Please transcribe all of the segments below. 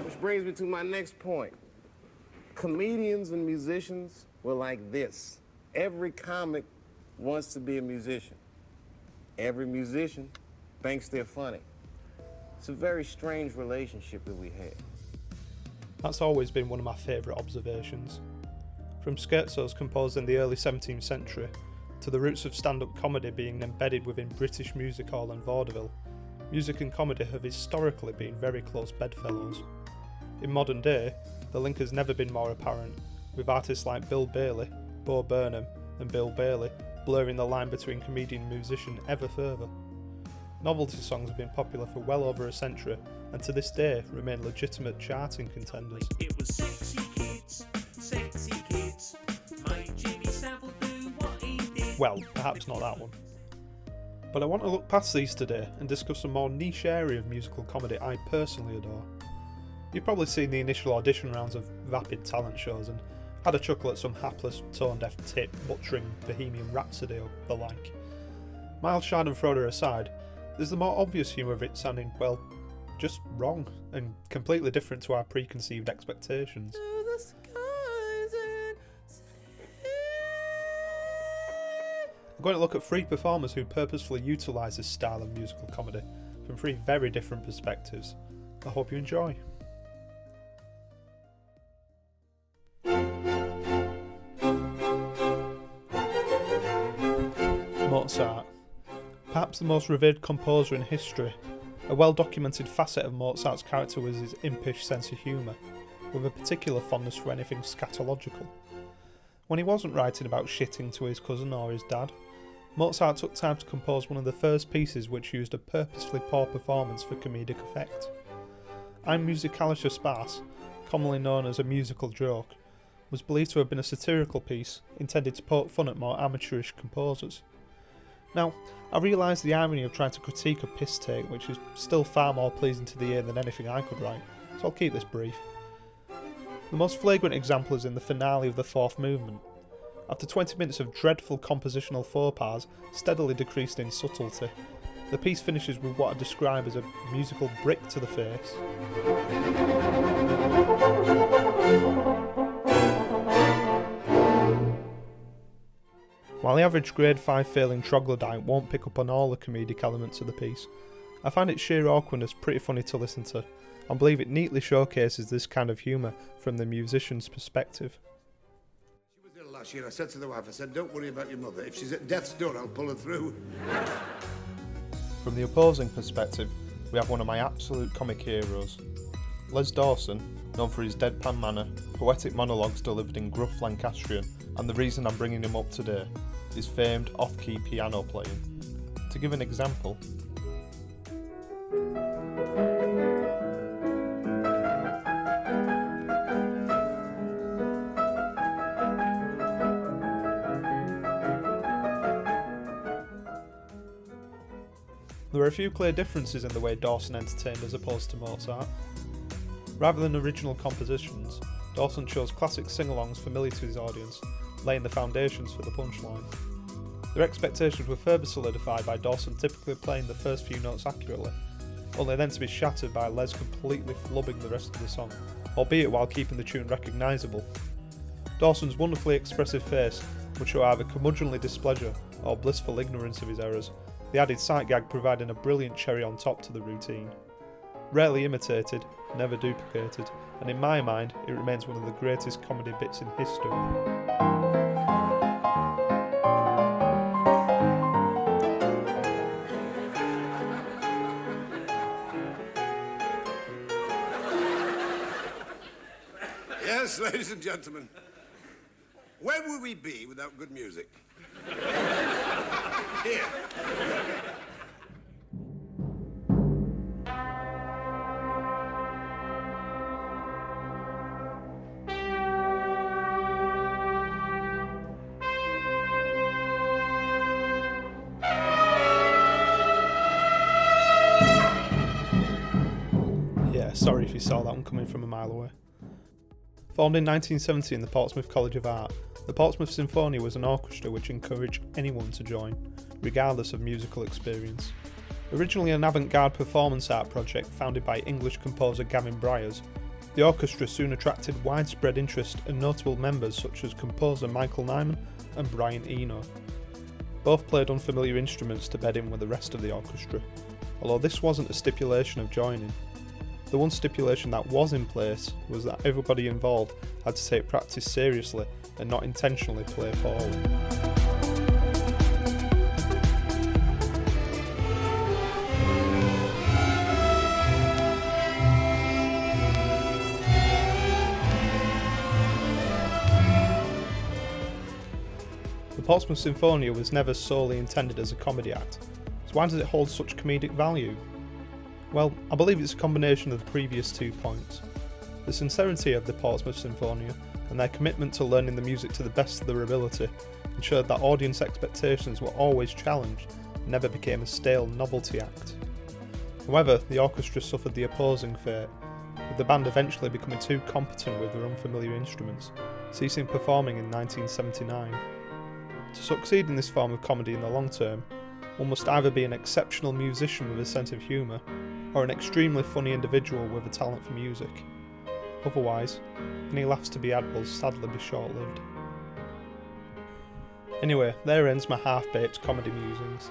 Which brings me to my next point. Comedians and musicians were like this. Every comic wants to be a musician. Every musician thinks they're funny. It's a very strange relationship that we have. That's always been one of my favourite observations. From scherzos composed in the early 17th century, to the roots of stand-up comedy being embedded within British music hall and vaudeville, music and comedy have historically been very close bedfellows. In modern day, the link has never been more apparent, with artists like Bill Bailey, Bo Burnham and Bill Bailey blurring the line between comedian and musician ever further. Novelty songs have been popular for well over a century and to this day remain legitimate charting contenders. It was sexy kids, my Jimmy Savile do what he did. Well, perhaps not that one. But I want to look past these today and discuss a more niche area of musical comedy I personally adore. You've probably seen the initial audition rounds of vapid talent shows and had a chuckle at some hapless, tone-deaf tit butchering Bohemian Rhapsody or the like. Mild schadenfreude aside, there's the more obvious humour of it sounding, well, just wrong and completely different to our preconceived expectations. I'm going to look at three performers who purposefully utilise this style of musical comedy from three very different perspectives. I hope you enjoy. Mozart. Perhaps the most revered composer in history, a well-documented facet of Mozart's character was his impish sense of humour, with a particular fondness for anything scatological. When he wasn't writing about shitting to his cousin or his dad, Mozart took time to compose one of the first pieces which used a purposefully poor performance for comedic effect. Ein Musikalischer Spaß, commonly known as a musical joke, was believed to have been a satirical piece intended to poke fun at more amateurish composers. Now, I realise the irony of trying to critique a piss take which is still far more pleasing to the ear than anything I could write, so I'll keep this brief. The most flagrant example is in the finale of the fourth movement. After 20 minutes of dreadful compositional faux pas, steadily decreased in subtlety, the piece finishes with what I describe as a musical brick to the face. While the average grade 5 failing troglodyte won't pick up on all the comedic elements of the piece, I find its sheer awkwardness pretty funny to listen to, and believe it neatly showcases this kind of humour from the musician's perspective. She was ill last year. I said to the wife, I said, don't worry about your mother. If she's at death's door, I'll pull her through. From the opposing perspective, we have one of my absolute comic heroes. Les Dawson, known for his deadpan manner, poetic monologues delivered in gruff Lancastrian, and the reason I'm bringing him up today, his famed off-key piano playing. To give an example, there are a few clear differences in the way Dawson entertained as opposed to Mozart. Rather than original compositions, Dawson chose classic sing-alongs familiar to his audience, laying the foundations for the punchline. Their expectations were further solidified by Dawson typically playing the first few notes accurately, only then to be shattered by Les completely flubbing the rest of the song, albeit while keeping the tune recognisable. Dawson's wonderfully expressive face would show either curmudgeonly displeasure or blissful ignorance of his errors, the added sight gag providing a brilliant cherry on top to the routine. Rarely imitated, never duplicated, and in my mind it remains one of the greatest comedy bits in history. Yes, ladies and gentlemen. Where would we be without good music? Here. Yeah, sorry if you saw that one coming from a mile away. Formed in 1970 in the Portsmouth College of Art, the Portsmouth Sinfonia was an orchestra which encouraged anyone to join, regardless of musical experience. Originally an avant-garde performance art project founded by English composer Gavin Bryars, The orchestra soon attracted widespread interest and notable members such as composer Michael Nyman and Brian Eno. Both played unfamiliar instruments to bed in with the rest of the orchestra, although this wasn't a stipulation of joining. The one stipulation that was in place was that everybody involved had to take practice seriously and not intentionally play poorly. The Portsmouth Sinfonia was never solely intended as a comedy act, so why does it hold such comedic value? Well, I believe it's a combination of the previous 2 points. The sincerity of the Portsmouth Sinfonia and their commitment to learning the music to the best of their ability ensured that audience expectations were always challenged and never became a stale novelty act. However, the orchestra suffered the opposing fate, with the band eventually becoming too competent with their unfamiliar instruments, ceasing performing in 1979. To succeed in this form of comedy in the long term, one must either be an exceptional musician with a sense of humour, or an extremely funny individual with a talent for music. Otherwise, any laughs to be had will sadly be short-lived. Anyway, there ends my half-baked comedy musings.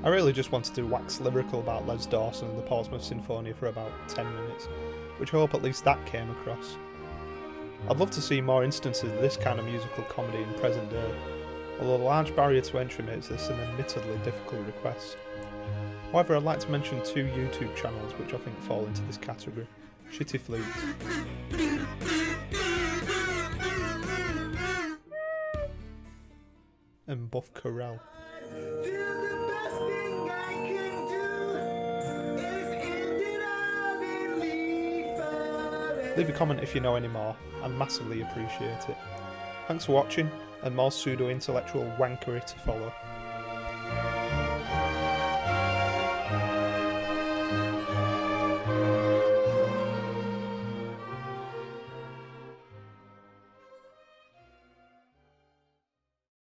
I really just wanted to wax lyrical about Les Dawson and the Portsmouth Sinfonia for about 10 minutes, which I hope at least that came across. I'd love to see more instances of this kind of musical comedy in present day, although the large barrier to entry makes this an admittedly difficult request. However, I'd like to mention 2 YouTube channels which I think fall into this category: Shittyflute and buffcorrell. Leave a comment if you know any more, I'd massively appreciate it. Thanks for watching, and more pseudo-intellectual wankery to follow.